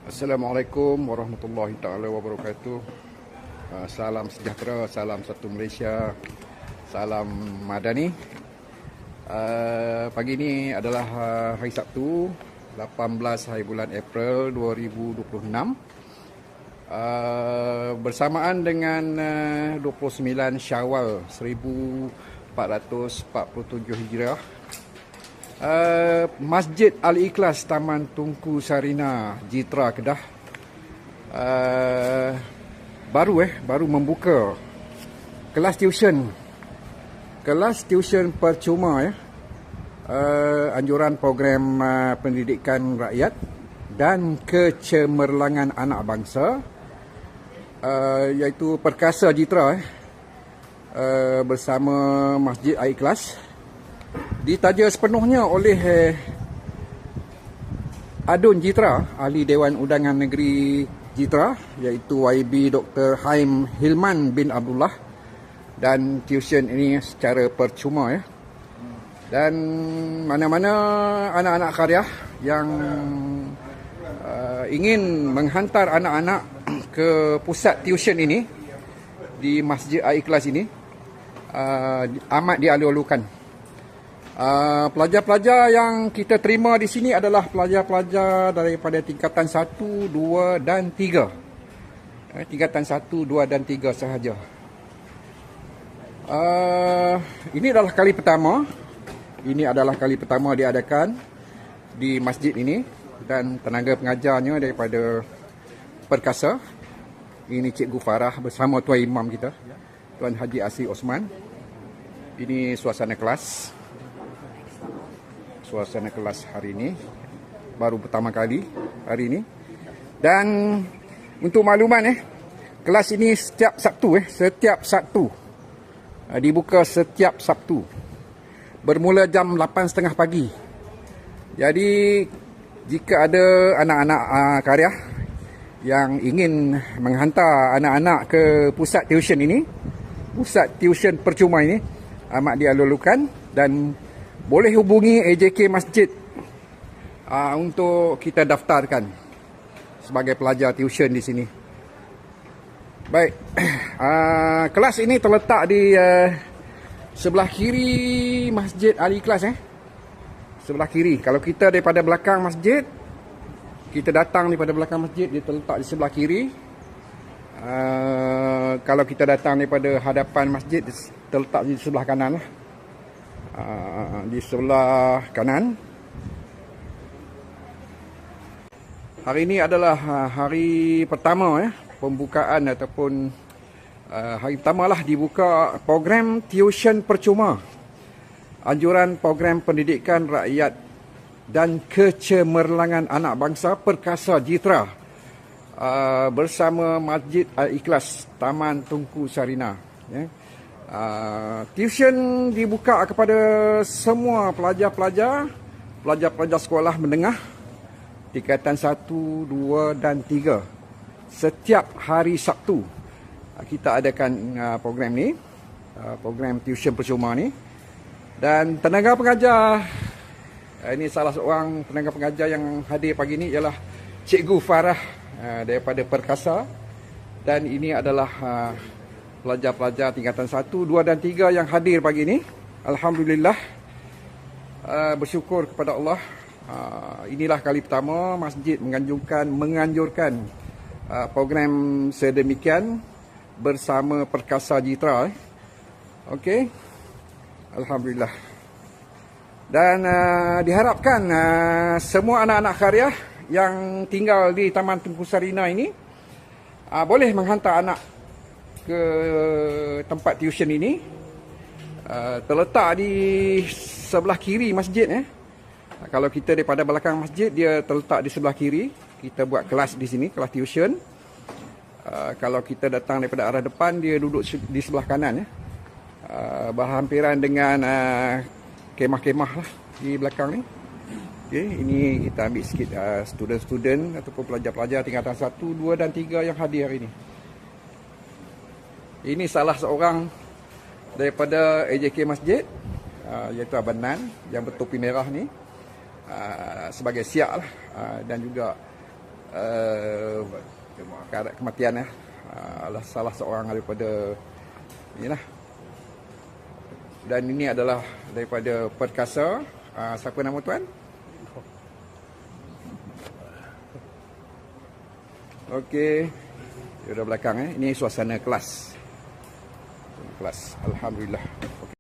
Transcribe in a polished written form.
Assalamualaikum warahmatullahi taala wabarakatuh. Salam sejahtera, salam satu Malaysia, salam madani. Pagi ini adalah hari Sabtu, 18 hari bulan April 2026. Bersamaan dengan 29 Syawal 1447 Hijrah. Masjid Al-Ikhlas Taman Tunku Sarina, Jitra, Kedah baru membuka kelas tuition percuma anjuran program pendidikan rakyat dan kecemerlangan anak bangsa, iaitu Perkasa Jitra bersama Masjid Al-Ikhlas, ditaja sepenuhnya oleh Adun Jitra, Ahli Dewan Undangan Negeri Jitra, iaitu YB Dr. Haim Hilman bin Abdullah, dan tuition ini secara percuma Dan mana-mana anak-anak karya yang ingin menghantar anak-anak ke pusat tuition ini di Masjid Al-Ikhlas ini amat dialu-alukan. Pelajar-pelajar yang kita terima di sini adalah pelajar-pelajar daripada tingkatan 1, 2 dan 3. Tingkatan 1, 2 dan 3 sahaja. Ini adalah kali pertama diadakan di masjid ini, dan tenaga pengajarnya daripada Perkasa. Ini Cikgu Farah bersama Tuan Imam kita, Tuan Haji Asri Osman. Ini suasana kelas hari ini, baru pertama kali hari ini. Dan untuk makluman kelas ini setiap Sabtu dibuka setiap Sabtu bermula jam 8.30 pagi. Jadi jika ada anak-anak karya yang ingin menghantar anak-anak ke pusat tuition ini, pusat tuition percuma ini, amat dialu-alukan, dan boleh hubungi AJK Masjid untuk kita daftarkan sebagai pelajar tuition di sini. Baik, kelas ini terletak di sebelah kiri Masjid Al-Ikhlas. Sebelah kiri. Kalau kita daripada belakang masjid, kita datang daripada belakang masjid, dia terletak di sebelah kiri. Kalau kita datang daripada hadapan masjid, terletak di sebelah kanan di sebelah kanan. Hari ini adalah hari pertama pembukaan ataupun hari pertama lah dibuka program tuition percuma, anjuran program pendidikan rakyat dan kecemerlangan anak bangsa Perkasa Jitra bersama Masjid Al-Ikhlas Taman Tunku Sarina. Tuition dibuka kepada semua pelajar-pelajar sekolah menengah tingkatan 1, 2 dan 3. Setiap hari Sabtu kita adakan program ni, program tuition percuma ni. Dan tenaga pengajar, ini salah seorang tenaga pengajar yang hadir pagi ni ialah Cikgu Farah daripada Perkasa. Dan ini adalah pelajar-pelajar tingkatan 1, 2 dan 3 yang hadir pagi ini. Alhamdulillah, bersyukur kepada Allah. Inilah kali pertama masjid menganjurkan program sedemikian bersama Perkasa Jitra. Okey, Alhamdulillah. Dan diharapkan semua anak-anak karya yang tinggal di Taman Tunku Sarina ini boleh menghantar anak ke tempat tuition ini. Terletak di sebelah kiri masjid. Kalau kita daripada belakang masjid, dia terletak di sebelah kiri. Kita buat kelas di sini, kelas tuition. Kalau kita datang daripada arah depan, dia duduk di sebelah kanan. Berhampiran dengan kemah-kemah lah di belakang ni. Okay, ini kita ambil sikit student-student ataupun pelajar-pelajar tingkatan 1, 2 dan 3 yang hadir hari ini. Ini salah seorang daripada AJK Masjid, iaitu Abang Nan yang bertopi merah ni, sebagai siak lah, dan juga keadaan kematian adalah salah seorang daripada inilah. Dan ini adalah daripada Perkasa. Siapa nama tuan? Okey. Di belakang ini suasana kelas. Alhamdulillah. Okey.